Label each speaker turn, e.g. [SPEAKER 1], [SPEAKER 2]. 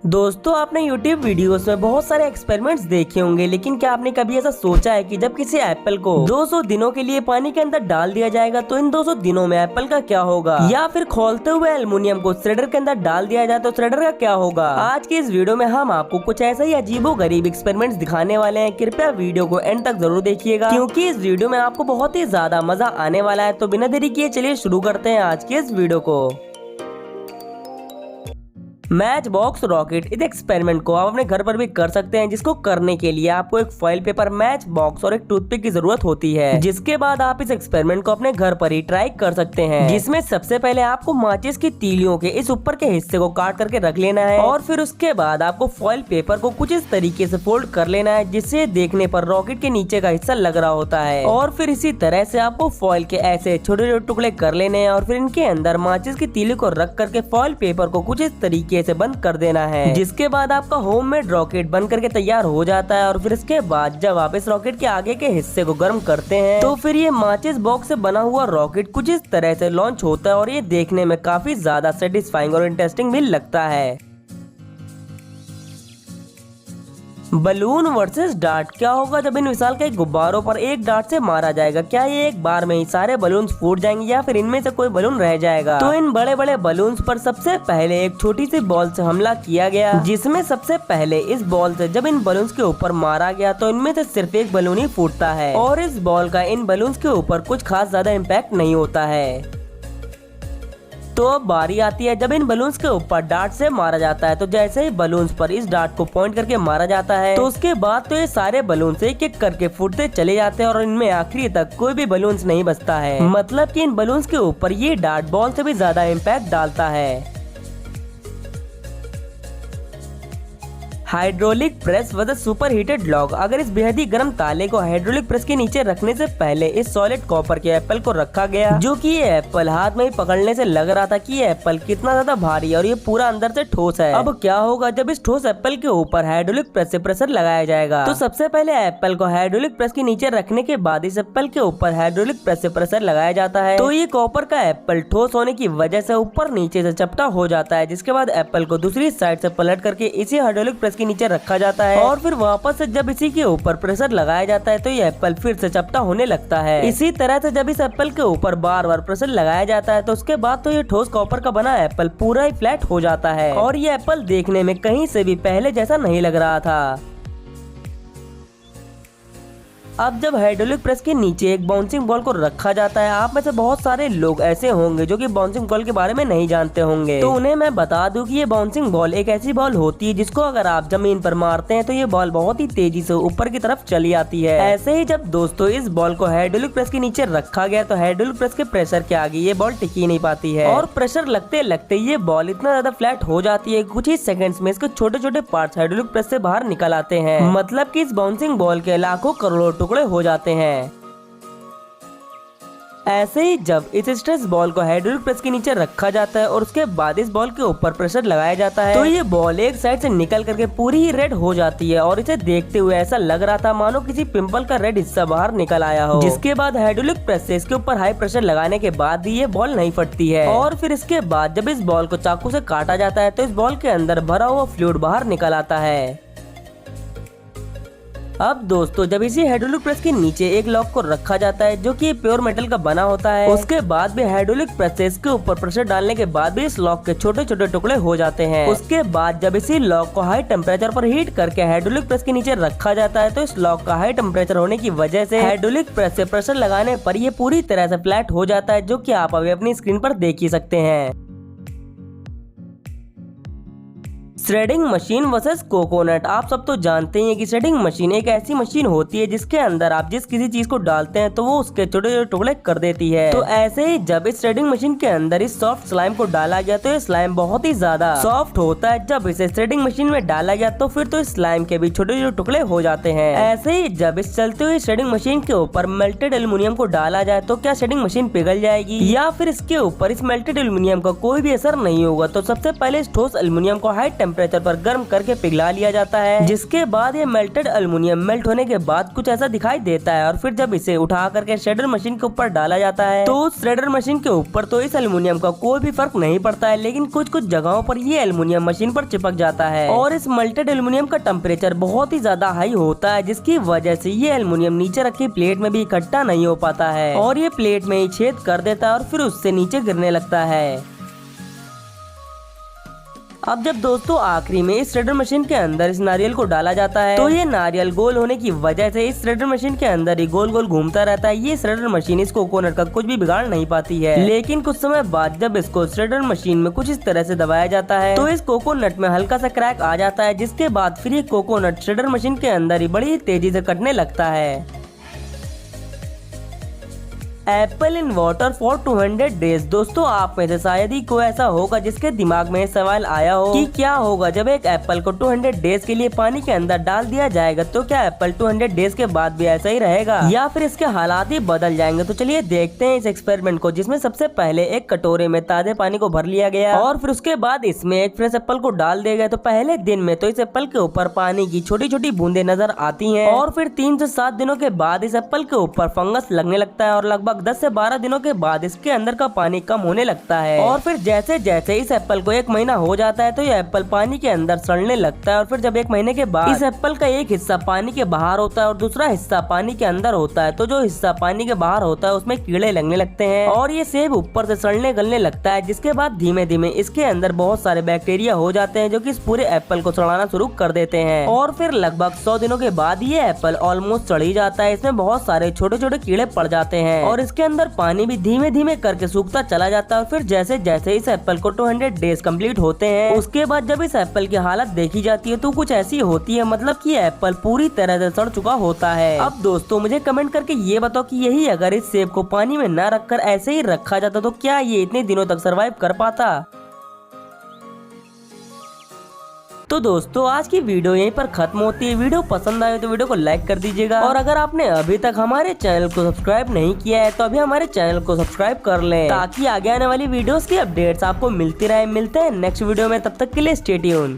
[SPEAKER 1] दोस्तों आपने YouTube videos में बहुत सारे एक्सपेरिमेंट्स देखे होंगे, लेकिन क्या आपने कभी ऐसा सोचा है कि जब किसी एप्पल को 200 दिनों के लिए पानी के अंदर डाल दिया जाएगा तो इन 200 दिनों में एप्पल का क्या होगा, या फिर खोलते हुए एल्युमिनियम को श्रेडर के अंदर डाल दिया जाए तो श्रेडर का क्या होगा। आज की इस वीडियो में हम आपको कुछ ऐसा ही अजीबोगरीब एक्सपेरिमेंट्स दिखाने वाले हैं। कृपया वीडियो को एंड तक जरूर देखिएगा, क्योंकि इस वीडियो में आपको बहुत ही ज्यादा मजा आने वाला है। तो बिना देरी किए चलिए शुरू करते हैं आज की इस वीडियो को। मैच बॉक्स रॉकेट, इस एक्सपेरिमेंट को आप अपने घर पर भी कर सकते हैं, जिसको करने के लिए आपको एक फॉइल पेपर, मैच बॉक्स और एक टूथपिक की जरूरत होती है। जिसके बाद आप इस एक्सपेरिमेंट को अपने घर पर ही ट्राई कर सकते हैं, जिसमें सबसे पहले आपको माचिस की तीलियों के इस ऊपर के हिस्से को काट करके रख लेना है, और फिर उसके बाद आपको फॉइल पेपर को कुछ इस तरीके से फोल्ड कर लेना है जिससे देखने पर रॉकेट के नीचे का हिस्सा लग रहा होता है। और फिर इसी तरह से आपको फॉइल के ऐसे छोटे छोटे टुकड़े कर लेने हैं, और फिर इनके अंदर माचिस की तीली को रख करके फॉइल पेपर को कुछ इस तरीके से बंद कर देना है। जिसके बाद आपका होममेड रॉकेट बन करके तैयार हो जाता है। और फिर इसके बाद जब आप इस रॉकेट के आगे के हिस्से को गर्म करते हैं तो फिर ये माचिस बॉक्स से बना हुआ रॉकेट कुछ इस तरह से लॉन्च होता है, और ये देखने में काफी ज्यादा सेटिस्फाइंग और इंटरेस्टिंग भी लगता है। बलून वर्सेस डार्ट, क्या होगा जब इन विशाल के गुब्बारों पर एक डार्ट से मारा जाएगा? क्या ये एक बार में ही सारे बलून्स फूट जाएंगे या फिर इनमें से कोई बलून रह जाएगा? तो इन बड़े बड़े बलून्स पर सबसे पहले एक छोटी सी बॉल से हमला किया गया, जिसमें सबसे पहले इस बॉल से जब इन बलून्स के ऊपर मारा गया तो इनमें से सिर्फ एक बलून ही फूटता है, और इस बॉल का इन बलून्स के ऊपर कुछ खास ज्यादा इम्पैक्ट नहीं होता है। तो अब बारी आती है जब इन बलून्स के ऊपर डार्ट से मारा जाता है। तो जैसे ही बलून्स पर इस डार्ट को पॉइंट करके मारा जाता है तो उसके बाद तो ये सारे बलून्स एक एक करके फूटते चले जाते हैं, और इनमें आखिरी तक कोई भी बलून्स नहीं बचता है। मतलब कि इन बलून्स के ऊपर ये डार्ट बॉल से भी ज्यादा इम्पैक्ट डालता है। Hydraulic press versus super heated log, अगर इस बेहद ही गर्म ताले को हाइड्रोलिक प्रेस के नीचे रखने से पहले इस सॉलिड कॉपर के एप्पल को रखा गया, जो कि ये एप्पल हाथ में ही पकड़ने से लग रहा था कि ये एप्पल कितना ज्यादा भारी है और ये पूरा अंदर से ठोस है। अब क्या होगा जब इस ठोस एप्पल के ऊपर हाइड्रोलिक प्रेस से प्रेशर लगाया जाएगा? तो सबसे पहले एप्पल को हाइड्रोलिक प्रेस के नीचे रखने के बाद इस एप्पल के ऊपर हाइड्रोलिक प्रेस से प्रेशर लगाया जाता है, तो ये कॉपर का एप्पल ठोस होने की वजह से ऊपर नीचे से चपटा हो जाता है। जिसके बाद एप्पल को दूसरी साइड से पलट करके इसी हाइड्रोलिक प्रेस के नीचे रखा जाता है, और फिर वापस से जब इसी के ऊपर प्रेशर लगाया जाता है तो ये एप्पल फिर से चपटा होने लगता है। इसी तरह से जब इस एप्पल के ऊपर बार बार प्रेशर लगाया जाता है तो उसके बाद तो ये ठोस कॉपर का बना एप्पल पूरा ही फ्लैट हो जाता है, और ये एप्पल देखने में कहीं से भी पहले जैसा नहीं लग रहा था। अब जब हाइड्रोलिक प्रेस के नीचे एक बाउंसिंग बॉल को रखा जाता है, आप में से बहुत सारे लोग ऐसे होंगे जो कि बाउंसिंग बॉल के बारे में नहीं जानते होंगे, तो उन्हें मैं बता दूं कि ये बाउंसिंग बॉल एक ऐसी बॉल होती है जिसको अगर आप जमीन पर मारते हैं तो ये बॉल बहुत ही तेजी से ऊपर की तरफ चली आती है। ऐसे ही जब दोस्तों इस बॉल को हाइड्रोलिक प्रेस के नीचे रखा गया तो हाइड्रोलिक प्रेस के प्रेशर के आगे ये बॉल टिकी नहीं पाती है, और प्रेशर लगते लगते ये बॉल इतना ज्यादा फ्लैट हो जाती है कुछ ही सेकंड्स में इसके छोटे छोटे पार्ट्स हाइड्रोलिक प्रेस से बाहर निकल आते हैं। मतलब कि इस बाउंसिंग बॉल के लाखों करोड़ों टुकड़े हो जाते हैं। ऐसे ही जब इस स्ट्रेस बॉल को हाइड्रोलिक प्रेस के नीचे रखा जाता है और उसके बाद इस बॉल के ऊपर प्रेशर लगाया जाता है तो ये बॉल एक साइड से निकल करके पूरी ही रेड हो जाती है, और इसे देखते हुए ऐसा लग रहा था मानो किसी पिंपल का रेड हिस्सा बाहर निकल आया हो। जिसके बाद हाइड्रोलिक प्रेस से इसके ऊपर हाई प्रेशर लगाने के बाद भी ये बॉल नहीं फटती है, और फिर इसके बाद जब इस बॉल को चाकू से काटा जाता है तो इस बॉल के अंदर भरा हुआ फ्लूइड बाहर निकल आता है। अब दोस्तों जब इसी हाइड्रोलिक प्रेस के नीचे एक लॉक को रखा जाता है जो कि प्योर मेटल का बना होता है, उसके बाद भी हाइड्रोलिक प्रेस से इसके ऊपर प्रेशर डालने के बाद भी इस लॉक के छोटे छोटे टुकड़े हो जाते हैं। उसके बाद जब इसी लॉक को हाई टेम्परेचर पर हीट करके हाइड्रोलिक प्रेस के नीचे रखा जाता है तो इस लॉक का हाई टेम्परेचर होने की वजह से हाइड्रोलिक प्रेस से प्रेशर लगाने पर ये पूरी तरह से फ्लैट हो जाता है, जो की आप अभी अपनी स्क्रीन पर देख ही सकते हैं। श्रेडिंग मशीन वर्सेस कोकोनट, आप सब तो जानते हैं कि श्रेडिंग मशीन एक ऐसी मशीन होती है जिसके अंदर आप जिस किसी चीज को डालते हैं तो वो उसके छोटे छोटे टुकड़े कर देती है। तो ऐसे ही जब इस श्रेडिंग मशीन के अंदर इस सॉफ्ट स्लाइम को डाला गया तो ये स्लाइम बहुत ही ज्यादा सॉफ्ट होता है। जब इसे श्रेडिंग मशीन में डाला गया तो फिर तो इस स्लाइम के भी छोटे छोटे टुकड़े हो जाते हैं। ऐसे ही जब इस चलते हुए श्रेडिंग मशीन के ऊपर मेल्टेड एल्युमिनियम को डाला जाए तो क्या श्रेडिंग मशीन पिघल जाएगी या फिर इसके ऊपर इस मेल्टेड एल्युमिनियम का कोई भी असर नहीं होगा? तो सबसे पहले इस ठोस एल्युमिनियम को हाई टेम्परेचर पर गर्म करके पिघला लिया जाता है, जिसके बाद ये मेल्टेड एल्युमिनियम मेल्ट होने के बाद कुछ ऐसा दिखाई देता है। और फिर जब इसे उठा करके श्रेडर मशीन के ऊपर डाला जाता है तो श्रेडर मशीन के ऊपर तो इस एल्युमिनियम का कोई भी फर्क नहीं पड़ता है, लेकिन कुछ कुछ जगहों पर ये एल्युमिनियम मशीन पर चिपक जाता है। और इस मेल्टेड एल्युमिनियम का टेम्परेचर बहुत ही ज्यादा हाई होता है, जिसकी वजह से ये एल्युमिनियम नीचे रखी प्लेट में भी इकट्ठा नहीं हो पाता है और ये प्लेट में ही छेद कर देता है और फिर उससे नीचे गिरने लगता है। अब जब दोस्तों आखिरी में इस श्रेडर मशीन के अंदर इस नारियल को डाला जाता है तो ये नारियल गोल होने की वजह से इस श्रेडर मशीन के अंदर ही गोल गोल घूमता रहता है। ये श्रेडर मशीन इस कोकोनट का कुछ भी बिगाड़ नहीं पाती है, लेकिन कुछ समय बाद जब इसको श्रेडर मशीन में कुछ इस तरह से दबाया जाता है तो इस कोकोनट में हल्का सा क्रैक आ जाता है, जिसके बाद फिर ये कोकोनट श्रेडर मशीन के अंदर ही बड़ी तेजी से कटने लगता है। Apple in water for 200 days. दोस्तों आप में से शायद ही कोई ऐसा होगा जिसके दिमाग में सवाल आया हो कि क्या होगा जब एक एप्पल को 200 डेज के लिए पानी के अंदर डाल दिया जाएगा, तो क्या एप्पल 200 डेज के बाद भी ऐसा ही रहेगा या फिर इसके हालात ही बदल जाएंगे। तो चलिए देखते हैं इस एक्सपेरिमेंट को, जिसमें सबसे पहले एक कटोरे में ताजे पानी को भर लिया गया और फिर उसके बाद इसमें एक फ्रेश एप्पल को डाल दिया गया। तो पहले दिन में तो इस एप्पल के ऊपर पानी की छोटी छोटी बूंदे नजर आती है और फिर 3 से 7 दिनों के बाद इस एप्पल के ऊपर फंगस लगने लगता है और लगभग 10 से 12 दिनों के बाद इसके अंदर का पानी कम होने लगता है। और फिर जैसे जैसे इस एप्पल को 1 महीना हो जाता है तो ये एप्पल पानी के अंदर सड़ने लगता है और फिर जब 1 महीने के बाद इस एप्पल का एक हिस्सा पानी के बाहर होता है और दूसरा हिस्सा पानी के अंदर होता है, तो जो हिस्सा पानी के बाहर होता है उसमें कीड़े लगने लगते हैं और ये सेब ऊपर से सड़ने गलने लगता है, जिसके बाद धीमे धीमे इसके अंदर बहुत सारे बैक्टीरिया हो जाते हैं जो कि इस पूरे एप्पल को सड़ाना शुरू कर देते हैं। और फिर लगभग 100 दिनों के बाद ये एप्पल ऑलमोस्ट सड़ ही जाता है। इसमें बहुत सारे छोटे छोटे कीड़े पड़ जाते हैं और इसके अंदर पानी भी धीमे धीमे करके सूखता चला जाता है। और फिर जैसे जैसे इस एप्पल को 200 डेज कंप्लीट होते हैं उसके बाद जब इस एप्पल की हालत देखी जाती है तो कुछ ऐसी होती है, मतलब कि एप्पल पूरी तरह से सड़ चुका होता है। अब दोस्तों मुझे कमेंट करके ये बताओ कि यही अगर इस सेब को पानी में न रखकर ऐसे ही रखा जाता तो क्या ये इतने दिनों तक सरवाइव कर पाता। तो दोस्तों आज की वीडियो यहीं पर खत्म होती है। वीडियो पसंद आए तो वीडियो को लाइक कर दीजिएगा और अगर आपने अभी तक हमारे चैनल को सब्सक्राइब नहीं किया है तो अभी हमारे चैनल को सब्सक्राइब कर लें ताकि आगे आने वाली वीडियोस की अपडेट्स आपको मिलती रहे। मिलते हैं नेक्स्ट वीडियो में, तब तक के लिए स्टे ट्यून्ड।